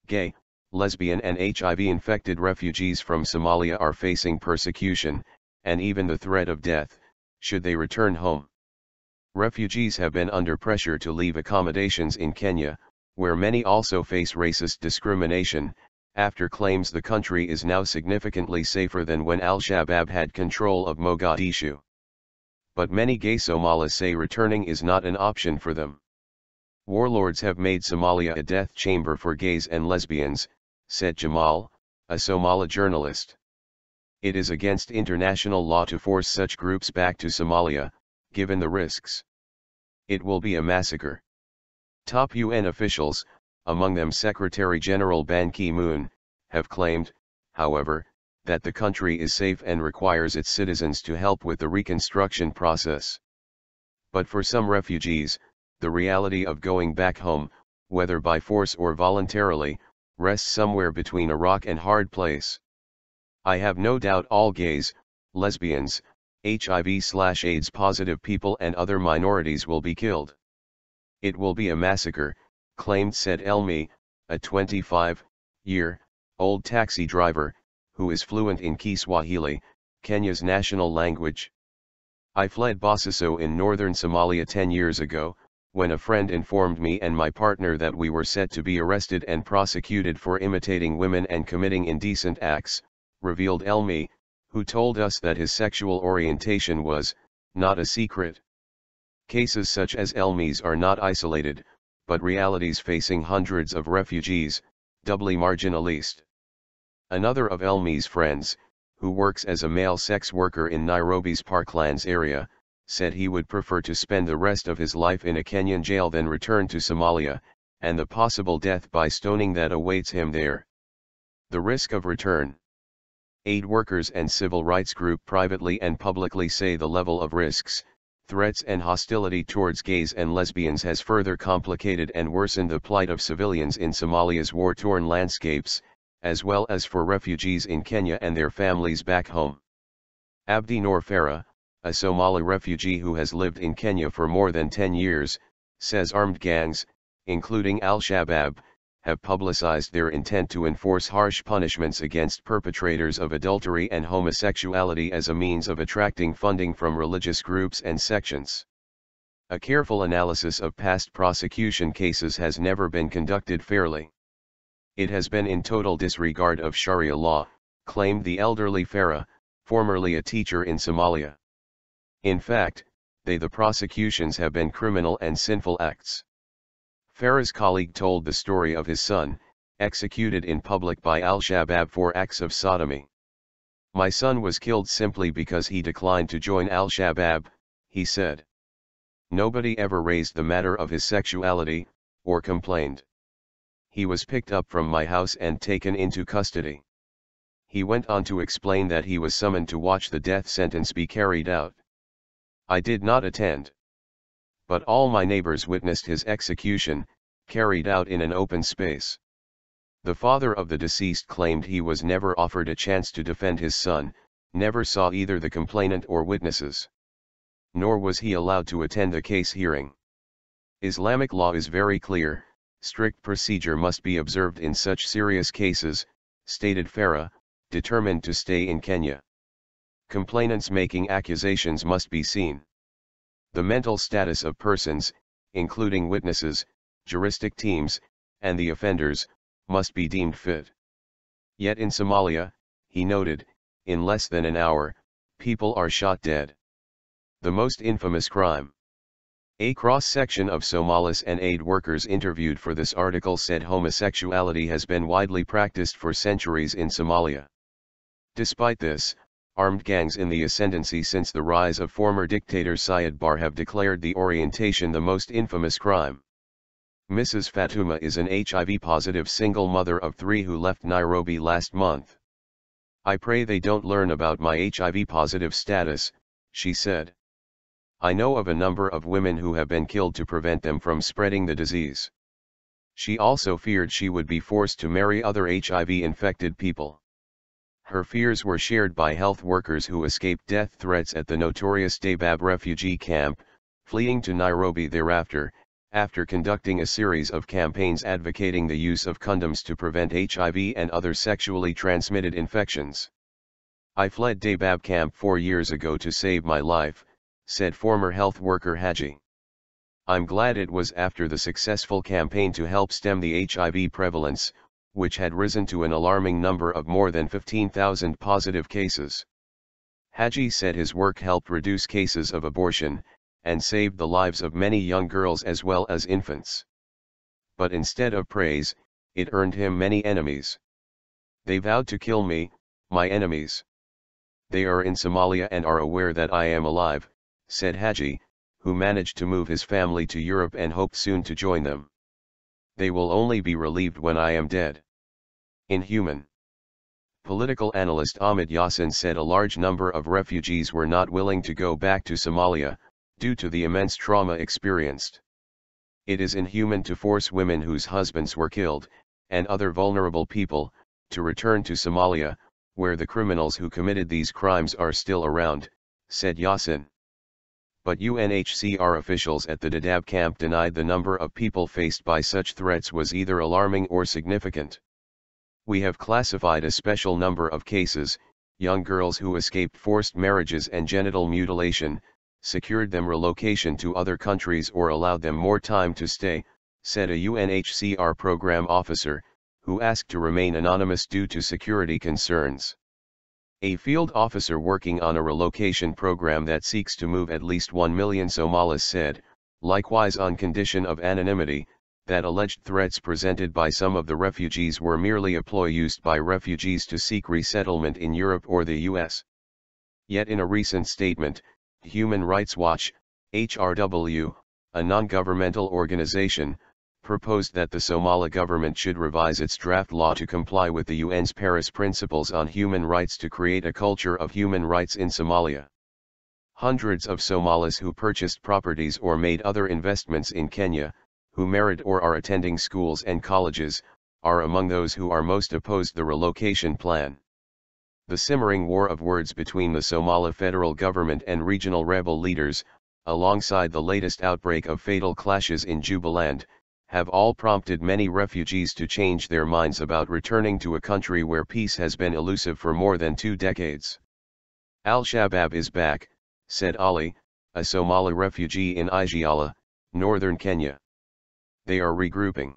Gay, lesbian and HIV-infected refugees from Somalia are facing persecution, and even the threat of death, should they return home. Refugees have been under pressure to leave accommodations in Kenya, where many also face racist discrimination, after claims the country is now significantly safer than when Al-Shabaab had control of Mogadishu. But many gay Somalis say returning is not an option for them. Warlords have made Somalia a death chamber for gays and lesbians, said Jamal, a Somali journalist. It is against international law to force such groups back to Somalia, given the risks. It will be a massacre. Top UN officials, among them Secretary General Ban Ki-moon, have claimed, however, that the country is safe and requires its citizens to help with the reconstruction process. But for some refugees, the reality of going back home, whether by force or voluntarily, rests somewhere between a rock and hard place. I have no doubt all gays, lesbians, HIV/AIDS positive people and other minorities will be killed. It will be a massacre, claimed Said Elmi, a 25-year-old taxi driver, who is fluent in Kiswahili, Kenya's national language. I fled Bosaso in northern Somalia 10 years ago, when a friend informed me and my partner that we were set to be arrested and prosecuted for imitating women and committing indecent acts, revealed Elmi, who told us that his sexual orientation was not a secret. Cases such as Elmi's are not isolated, but realities facing hundreds of refugees, doubly marginalized. Another of Elmi's friends, who works as a male sex worker in Nairobi's Parklands area, said he would prefer to spend the rest of his life in a Kenyan jail than return to Somalia, and the possible death by stoning that awaits him there. The risk of return. Aid workers and civil rights group privately and publicly say the level of risks, threats and hostility towards gays and lesbians has further complicated and worsened the plight of civilians in Somalia's war-torn landscapes, as well as for refugees in Kenya and their families back home. Abdi Noor Farah, a Somali refugee who has lived in Kenya for more than 10 years, says armed gangs, including Al-Shabaab, have publicized their intent to enforce harsh punishments against perpetrators of adultery and homosexuality as a means of attracting funding from religious groups and sections. A careful analysis of past prosecution cases has never been conducted fairly. It has been in total disregard of Sharia law, claimed the elderly Farah, formerly a teacher in Somalia. In fact, the prosecutions have been criminal and sinful acts. Farah's colleague told the story of his son, executed in public by Al-Shabaab for acts of sodomy. My son was killed simply because he declined to join Al-Shabaab, he said. Nobody ever raised the matter of his sexuality, or complained. He was picked up from my house and taken into custody. He went on to explain that he was summoned to watch the death sentence be carried out. I did not attend. But all my neighbors witnessed his execution, carried out in an open space. The father of the deceased claimed he was never offered a chance to defend his son, never saw either the complainant or witnesses. Nor was he allowed to attend the case hearing. Islamic law is very clear, strict procedure must be observed in such serious cases, stated Farah, determined to stay in Kenya. Complainants making accusations must be seen. The mental status of persons, including witnesses, juristic teams, and the offenders, must be deemed fit. Yet in Somalia, he noted, in less than an hour, people are shot dead. The most infamous crime. A cross-section of Somalis and aid workers interviewed for this article said homosexuality has been widely practiced for centuries in Somalia. Despite this, armed gangs in the ascendancy since the rise of former dictator Siad Barre have declared the orientation the most infamous crime. Mrs. Fatuma is an HIV-positive single mother of 3 who left Nairobi last month. I pray they don't learn about my HIV-positive status, she said. I know of a number of women who have been killed to prevent them from spreading the disease. She also feared she would be forced to marry other HIV-infected people. Her fears were shared by health workers who escaped death threats at the notorious Dadaab refugee camp, fleeing to Nairobi thereafter, after conducting a series of campaigns advocating the use of condoms to prevent HIV and other sexually transmitted infections. "I fled Dadaab camp 4 years ago to save my life," said former health worker Haji. "I'm glad it was after the successful campaign to help stem the HIV prevalence, which had risen to an alarming number of more than 15,000 positive cases." Haji said his work helped reduce cases of abortion, and saved the lives of many young girls as well as infants. But instead of praise, it earned him many enemies. "They vowed to kill me, my enemies. They are in Somalia and are aware that I am alive," said Haji, who managed to move his family to Europe and hoped soon to join them. "They will only be relieved when I am dead." Inhuman. Political analyst Ahmed Yassin said a large number of refugees were not willing to go back to Somalia, due to the immense trauma experienced. "It is inhuman to force women whose husbands were killed, and other vulnerable people, to return to Somalia, where the criminals who committed these crimes are still around," said Yassin. But UNHCR officials at the Dadaab camp denied the number of people faced by such threats was either alarming or significant. "We have classified a special number of cases, young girls who escaped forced marriages and genital mutilation, secured them relocation to other countries or allowed them more time to stay," said a UNHCR program officer, who asked to remain anonymous due to security concerns. A field officer working on a relocation program that seeks to move at least 1 million Somalis said, likewise on condition of anonymity, that alleged threats presented by some of the refugees were merely a ploy used by refugees to seek resettlement in Europe or the US. Yet in a recent statement, Human Rights Watch, HRW, a non-governmental organization, proposed that the Somali government should revise its draft law to comply with the UN's Paris Principles on Human Rights to create a culture of human rights in Somalia. Hundreds of Somalis who purchased properties or made other investments in Kenya, who married or are attending schools and colleges, are among those who are most opposed to the relocation plan. The simmering war of words between the Somali federal government and regional rebel leaders, alongside the latest outbreak of fatal clashes in Jubaland, have all prompted many refugees to change their minds about returning to a country where peace has been elusive for more than 2 decades. "Al-Shabaab is back," said Ali, a Somali refugee in Ijeala, northern Kenya. "They are regrouping.